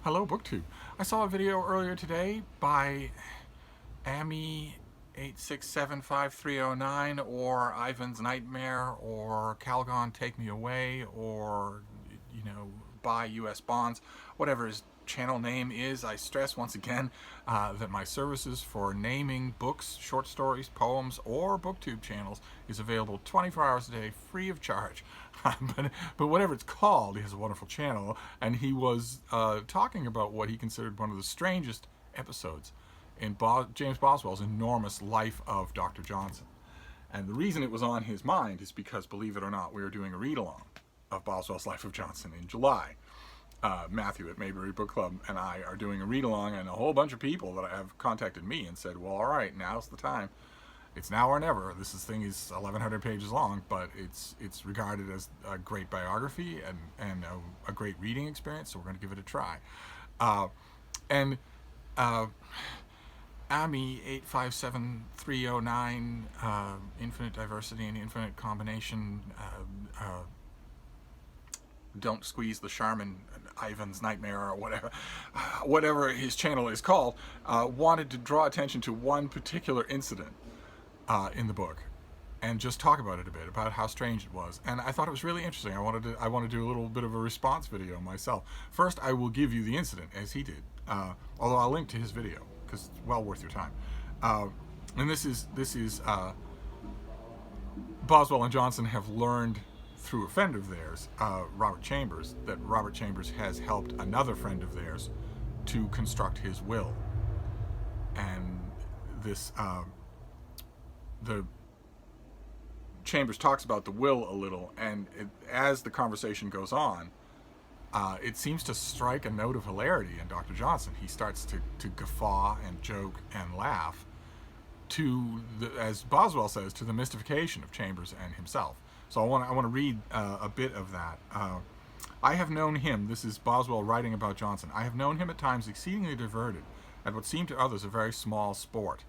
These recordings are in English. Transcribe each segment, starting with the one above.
Hello, BookTube. I saw a video earlier today by Amy 8675309 or Ivan's Nightmare or Calgon Take Me Away or buy US bonds, whatever his channel name is. I stress once again that my services for naming books, short stories, poems, or BookTube channels is available 24 hours a day, free of charge. but whatever it's called, he has a wonderful channel, and he was talking about what he considered one of the strangest episodes in James Boswell's enormous life of Dr. Johnson. And the reason it was on his mind is because, believe it or not, we are doing a read-along of Boswell's Life of Johnson in July. Matthew at Mayberry Book Club and I are doing a read-along, and a whole bunch of people that have contacted me and said, well, all right, now's the time. It's now or never. This thing is 1,100 pages long, but it's regarded as a great biography and a great reading experience, so we're going to give it a try. And AMI 857309, Infinite Diversity and Infinite Combination, Don't Squeeze the Charmin, Ivan's Nightmare, or whatever his channel is called, wanted to draw attention to one particular incident in the book and just talk about it a bit, about how strange it was. And I thought it was really interesting. I want to do a little bit of a response video myself. First, I will give you the incident as he did, although I'll link to his video because it's well worth your time. And this is Boswell and Johnson have learned through a friend of theirs, Robert Chambers, that Robert Chambers has helped another friend of theirs to construct his will. And this the Chambers talks about the will a little, and as the conversation goes on, it seems to strike a note of hilarity in Dr. Johnson. He starts to guffaw and joke and laugh as Boswell says, to the mystification of Chambers and himself. So I want to read a bit of that. I have known him, this is Boswell writing about Johnson, I have known him at times exceedingly diverted at what seemed to others a very small sport.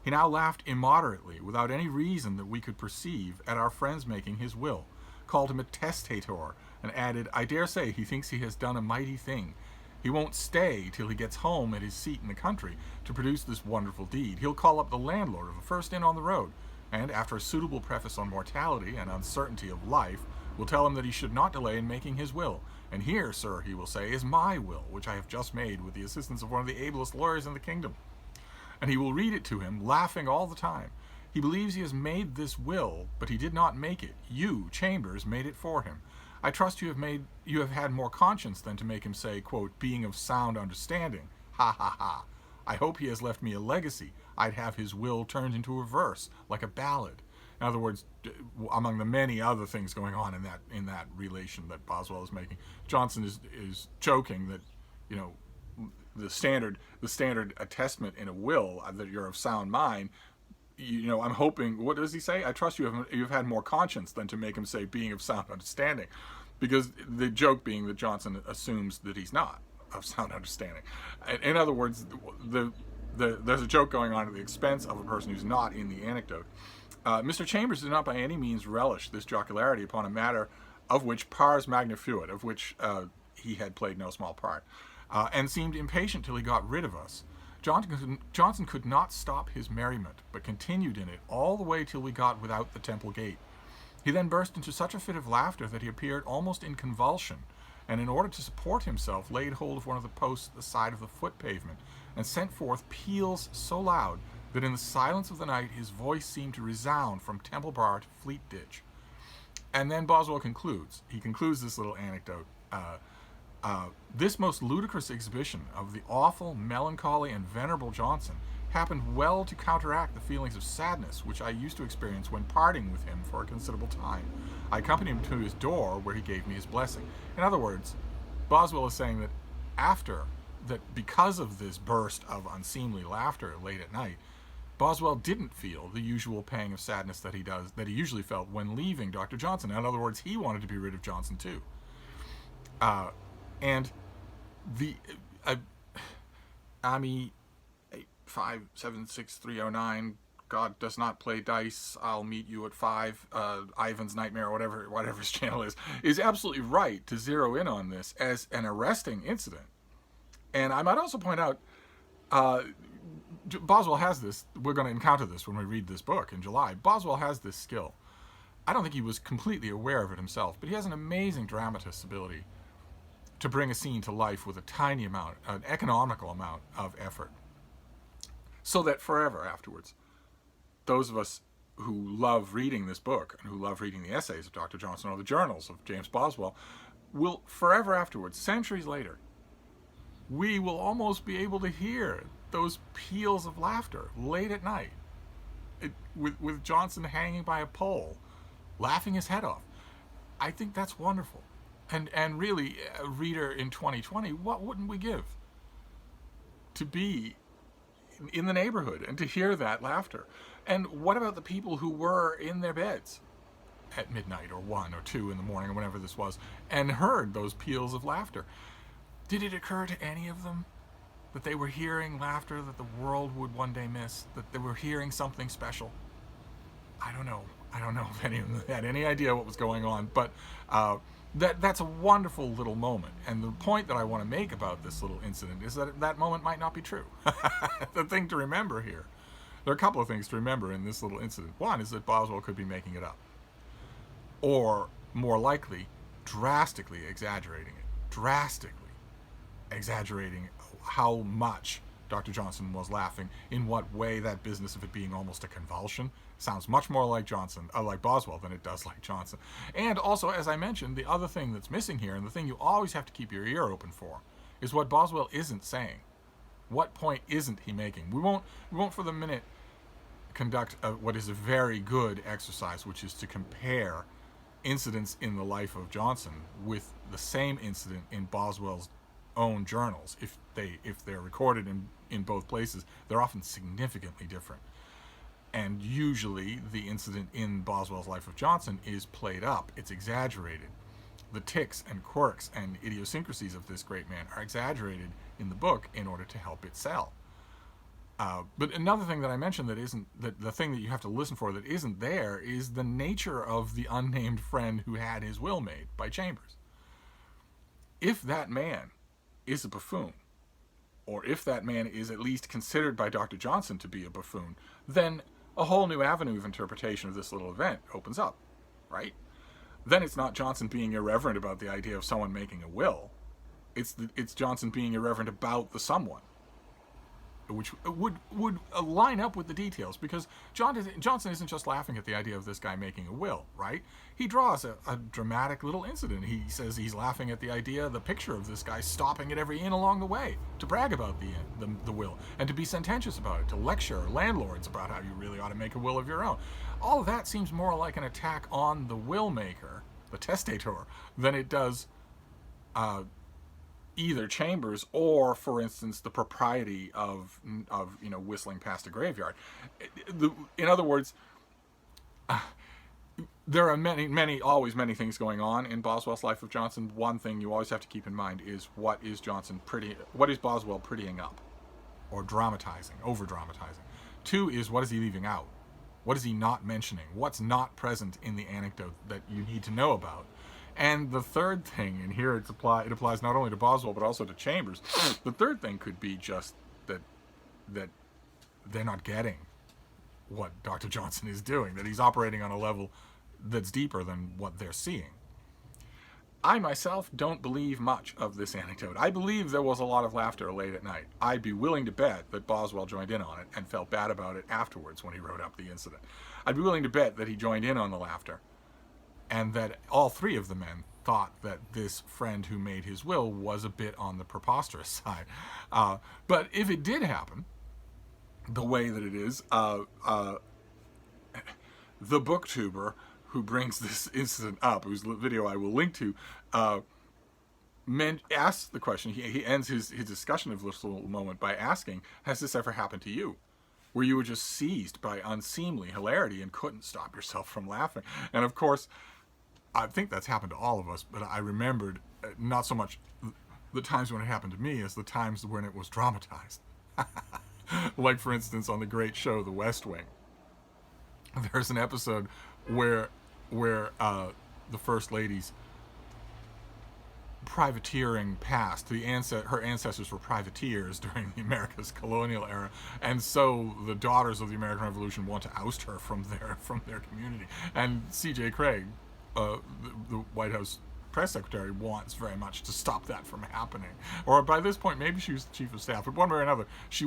He now laughed immoderately, without any reason that we could perceive, at our friend's making his will, called him a testator, and added, I dare say he thinks he has done a mighty thing. He won't stay till he gets home at his seat in the country to produce this wonderful deed. He'll call up the landlord of the first inn on the road, and after a suitable preface on mortality and uncertainty of life, will tell him that he should not delay in making his will. And here, sir, he will say, is my will, which I have just made with the assistance of one of the ablest lawyers in the kingdom. And he will read it to him, laughing all the time. He believes he has made this will, but he did not make it. You, Chambers, made it for him. I trust you have had more conscience than to make him say, quote, being of sound understanding. Ha ha ha. I hope he has left me a legacy. I'd have his will turned into a verse, like a ballad. In other words, among the many other things going on in that relation that Boswell is making, Johnson is joking that, the standard attestment in a will that you're of sound mind. I'm hoping. What does he say? I trust you've had more conscience than to make him say being of sound understanding, because the joke being that Johnson assumes that he's not of sound understanding. In other words, there's a joke going on at the expense of a person who's not in the anecdote. Mr. Chambers did not by any means relish this jocularity upon a matter of which pars magna fuit, of which he had played no small part, and seemed impatient till he got rid of us. Johnson could not stop his merriment, but continued in it all the way till we got without the Temple gate. He then burst into such a fit of laughter that he appeared almost in convulsion, and in order to support himself laid hold of one of the posts at the side of the foot pavement, and sent forth peals so loud that in the silence of the night his voice seemed to resound from Temple Bar to Fleet Ditch. And then Boswell concludes. He concludes this little anecdote. This most ludicrous exhibition of the awful, melancholy, and venerable Johnson happened well to counteract the feelings of sadness which I used to experience when parting with him for a considerable time. I accompanied him to his door, where he gave me his blessing. In other words, Boswell is saying that because of this burst of unseemly laughter late at night, Boswell didn't feel the usual pang of sadness that he usually felt when leaving Dr. Johnson. In other words, he wanted to be rid of Johnson too. And the Ami 8576309, God does not play dice, I'll meet you at 5, Ivan's Nightmare, whatever his channel is absolutely right to zero in on this as an arresting incident. And I might also point out, uh, Boswell has this. We're going to encounter this when we read this book in July. Boswell has this skill. I don't think he was completely aware of it himself, but he has an amazing dramatist's ability to bring a scene to life with a tiny amount, an economical amount of effort, so that forever afterwards, those of us who love reading this book and who love reading the essays of Dr. Johnson or the journals of James Boswell will forever afterwards, centuries later, we will almost be able to hear those peals of laughter late at night, with Johnson hanging by a pole, laughing his head off. I think that's wonderful. And really, a reader in 2020, what wouldn't we give to be in the neighborhood and to hear that laughter? And what about the people who were in their beds at midnight or 1 or 2 in the morning or whenever this was and heard those peals of laughter? Did it occur to any of them that they were hearing laughter that the world would one day miss, that they were hearing something special? I don't know. I don't know if any of them had any idea what was going on, but that's a wonderful little moment. And the point that I want to make about this little incident is that that moment might not be true. The thing to remember here, there are a couple of things to remember in this little incident. One is that Boswell could be making it up, or more likely, drastically exaggerating it. Drastically exaggerating how much Dr. Johnson was laughing, in what way that business of it being almost a convulsion sounds much more like like Boswell than it does like Johnson. And also, as I mentioned, the other thing that's missing here, and the thing you always have to keep your ear open for, is what Boswell isn't saying. What point isn't he making? We won't for the minute conduct what is a very good exercise, which is to compare incidents in the life of Johnson with the same incident in Boswell's own journals. If they're recorded in both places, they're often significantly different. And usually the incident in Boswell's life of Johnson is played up. It's exaggerated. The tics and quirks and idiosyncrasies of this great man are exaggerated in the book in order to help it sell. But another thing that I mentioned that the thing that you have to listen for that isn't there is the nature of the unnamed friend who had his will made by Chambers. If that man is a buffoon, or if that man is at least considered by Dr. Johnson to be a buffoon, then a whole new avenue of interpretation of this little event opens up, right? Then it's not Johnson being irreverent about the idea of someone making a will. It's Johnson being irreverent about the someone, which would line up with the details, because Johnson isn't just laughing at the idea of this guy making a will, right? He draws a dramatic little incident. He says he's laughing at the idea, the picture of this guy stopping at every inn along the way to brag about the will and to be sententious about it, to lecture landlords about how you really ought to make a will of your own. All of that seems more like an attack on the will maker, the testator, than it does either Chambers or, for instance, the propriety of whistling past a graveyard. In other words, there are always many things going on in Boswell's life of Johnson. One thing you always have to keep in mind is what is Boswell prettying up or dramatizing, over dramatizing. Two is, what is he leaving out? What is he not mentioning? What's not present in the anecdote that you need to know about? And the third thing, and here it applies not only to Boswell but also to Chambers, the third thing could be just that they're not getting what Dr. Johnson is doing, that he's operating on a level that's deeper than what they're seeing. I myself don't believe much of this anecdote. I believe there was a lot of laughter late at night. I'd be willing to bet that Boswell joined in on it and felt bad about it afterwards when he wrote up the incident. I'd be willing to bet that he joined in on the laughter, and that all three of the men thought that this friend who made his will was a bit on the preposterous side. But if it did happen, the way that it is, the booktuber who brings this incident up, whose video I will link to, asks the question. He ends his discussion of this little moment by asking, has this ever happened to you, where you were just seized by unseemly hilarity and couldn't stop yourself from laughing? And of course, I think that's happened to all of us, but I remembered not so much the times when it happened to me as the times when it was dramatized. Like, for instance, on the great show The West Wing, there's an episode where the First Lady's privateering past. Her ancestors were privateers during the America's colonial era, and so the daughters of the American Revolution want to oust her from their community. And C.J. Craig, the White House press secretary, wants very much to stop that from happening. Or by this point, maybe she was the chief of staff, but one way or another, she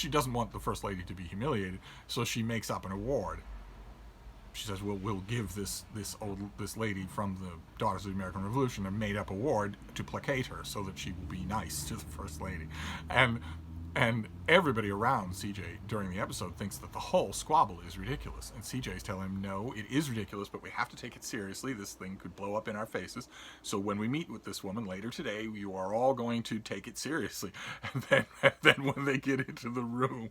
doesn't want the first lady to be humiliated, so she makes up an award. She says, we'll give this lady from the Daughters of the American Revolution a made-up award to placate her so that she will be nice to the First Lady. And everybody around CJ during the episode thinks that the whole squabble is ridiculous. And CJ's telling him, no, it is ridiculous, but we have to take it seriously. This thing could blow up in our faces. So when we meet with this woman later today, you are all going to take it seriously. And then when they get into the room,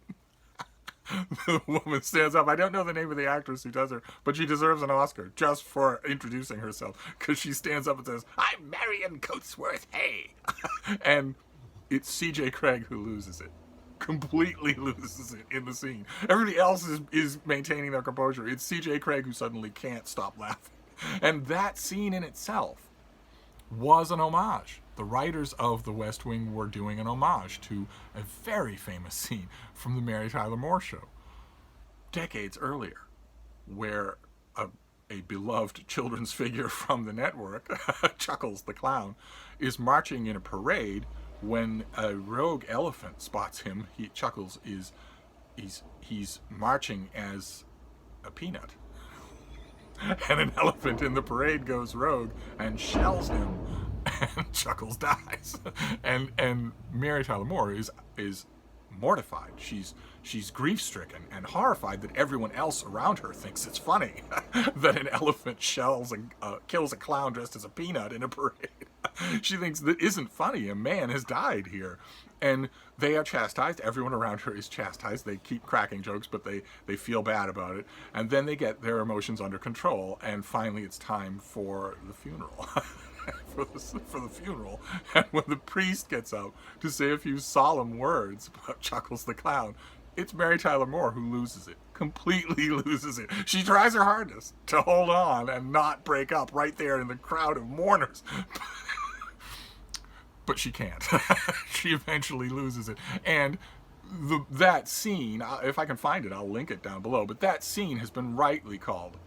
the woman stands up. I don't know the name of the actress who does her, but she deserves an Oscar just for introducing herself, because she stands up and says, "I'm Marion Coatsworth, hey!" And it's C.J. Craig who loses it. Completely loses it in the scene. Everybody else is maintaining their composure. It's C.J. Craig who suddenly can't stop laughing. And that scene in itself was an homage. The writers of The West Wing were doing an homage to a very famous scene from the Mary Tyler Moore Show decades earlier, where a beloved children's figure from the network, Chuckles the Clown, is marching in a parade when a rogue elephant spots him. Chuckles he's marching as a peanut. And an elephant in the parade goes rogue and shells him, and Chuckles dies. And Mary Tyler Moore is mortified. She's grief-stricken and horrified that everyone else around her thinks it's funny that an elephant kills a clown dressed as a peanut in a parade. She thinks that isn't funny. A man has died here. And they are chastised. Everyone around her is chastised. They keep cracking jokes, but they feel bad about it. And then they get their emotions under control. And finally, it's time for the funeral. for the funeral. And when the priest gets up to say a few solemn words about Chuckles the Clown, it's Mary Tyler Moore who loses it. Completely loses it. She tries her hardest to hold on and not break up right there in the crowd of mourners. But she can't. She eventually loses it. And that scene, if I can find it, I'll link it down below, but that scene has been rightly called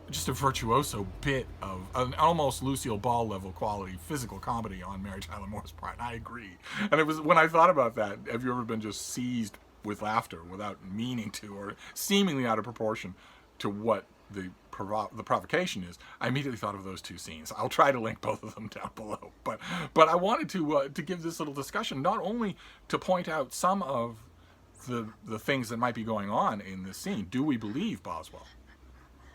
just a virtuoso bit of an almost Lucille Ball level quality physical comedy on Mary Tyler Moore's part. And I agree. And it was, when I thought about that, have you ever been just seized with laughter without meaning to, or seemingly out of proportion to what the provocation is? I immediately thought of those two scenes. I'll try to link both of them down below. But I wanted to give this little discussion, not only to point out some of the things that might be going on in this scene. Do we believe Boswell?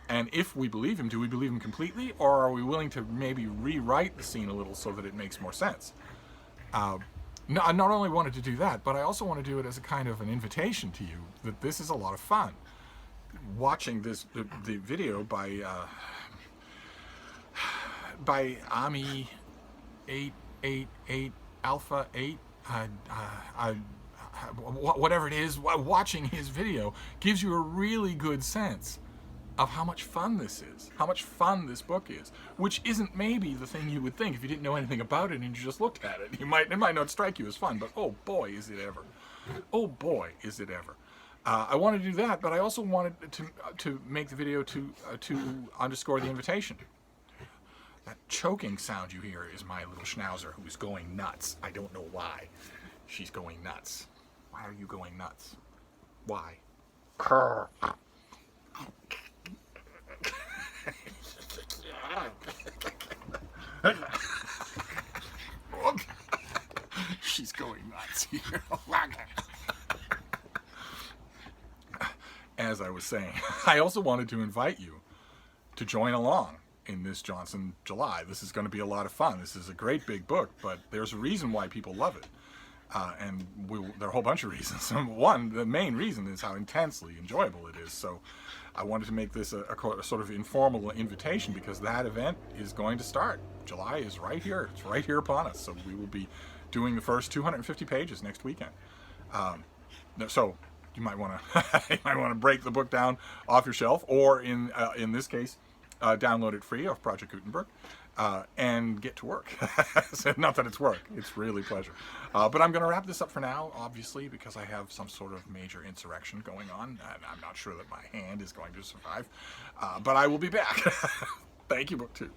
And if we believe him, do we believe him completely, or are we willing to maybe rewrite the scene a little so that it makes more sense? I not only wanted to do that, but I also want to do it as a kind of an invitation to you that this is a lot of fun. Watching the video by Ami 888 Alpha 8, whatever it is, watching his video gives you a really good sense of how much fun this is, how much fun this book is, which isn't maybe the thing you would think if you didn't know anything about it and you just looked at it. It might not strike you as fun, but oh boy, is it ever. Oh boy, is it ever. I wanted to do that, but I also wanted to make the video to underscore the invitation. That choking sound you hear is my little schnauzer who's going nuts. I don't know why she's going nuts. Why are you going nuts? Why? She's going nuts here. As I was saying, I also wanted to invite you to join along in this Johnson July. This is going to be a lot of fun. This is a great big book, but there's a reason why people love it. And there are a whole bunch of reasons. One, the main reason is how intensely enjoyable it is. So I wanted to make this a sort of informal invitation, because that event is going to start. July is right here. It's right here upon us. So we will be doing the first 250 pages next weekend. So you might want to break the book down off your shelf, or in this case, download it free off Project Gutenberg, and get to work. So not that it's work, it's really pleasure. But I'm going to wrap this up for now, obviously, because I have some sort of major insurrection going on, and I'm not sure that my hand is going to survive. But I will be back. Thank you, BookTube.